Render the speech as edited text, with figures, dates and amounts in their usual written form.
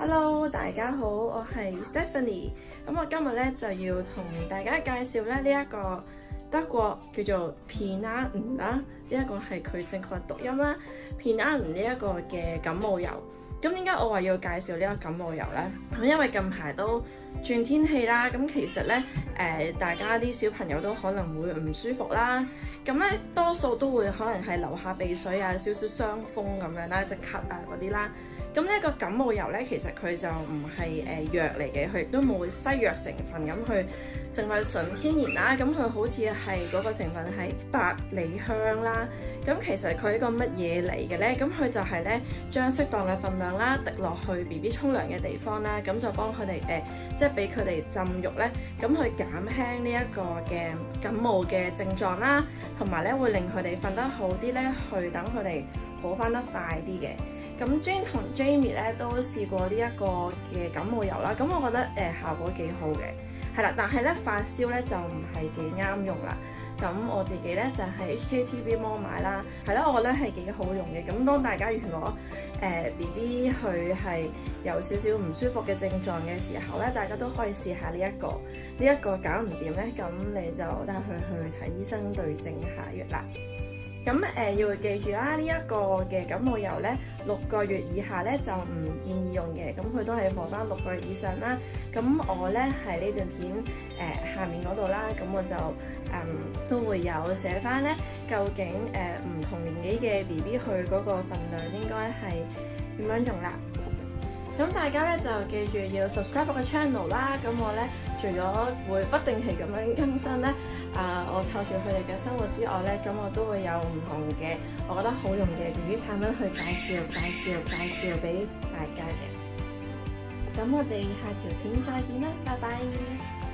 Hello，大家好，我係 Stephanie。咁我今日咧就要同大家介紹咧呢一個德國叫做 Pinanen 啦，呢一個係佢正確讀音啦。Pinanen 呢一個嘅感冒油。咁點解我話要介紹呢個感冒油呢？咁因為近排都轉天氣啦，咁其實咧大家啲小朋友都可能會唔舒服啦。咁咧多數都會可能係流下鼻水啊，少少傷風咁樣啦，即係咳啊嗰啲啦。咁呢一個感冒油咧，其實佢就唔係藥嚟嘅，佢亦都冇西藥成分咁去，成分純天然啦。咁佢好似係嗰個成分係百里香啦。咁其實佢一個乜嘢嚟嘅咧？咁佢就係咧將適當嘅份量啦，滴落去 BB 沖涼嘅地方啦，咁就幫佢哋即係俾佢哋浸浴咧，咁去減輕呢一個嘅感冒嘅症狀啦，同埋咧會令佢哋瞓得好啲咧，去等佢哋好返得快啲嘅。咁 Jane 同 Jamie 咧都試過呢一個嘅感冒油啦，咁我覺得效果幾好嘅，係啦，但係咧發燒咧就唔係幾啱用啦。咁我自己咧就喺 HKTV Mall 買啦，係啦，我覺得係幾好用嘅。咁當大家如果BB 佢係有少少唔舒服嘅症狀嘅時候咧，大家都可以試下呢一個搞唔掂咧，咁你就帶佢去睇醫生對症下藥啦。咁要記住啦，呢一個嘅感冒油咧，6個月以下咧就唔建議用嘅，咁佢都係放翻6個月以上啦。咁我咧喺呢段片下面嗰度啦，咁我就都會有寫翻咧，究竟唔同年紀嘅 BB 去嗰個份量應該係點樣用啦。咁大家咧就記住要 subscribe 我個 channel 啦。咁我咧除咗會不定期咁樣更新咧，我湊住佢哋嘅生活之外咧，咁我都會有唔同嘅我覺得好用嘅 BB 產品去介紹俾大家嘅。咁我哋下條片再見啦，拜拜。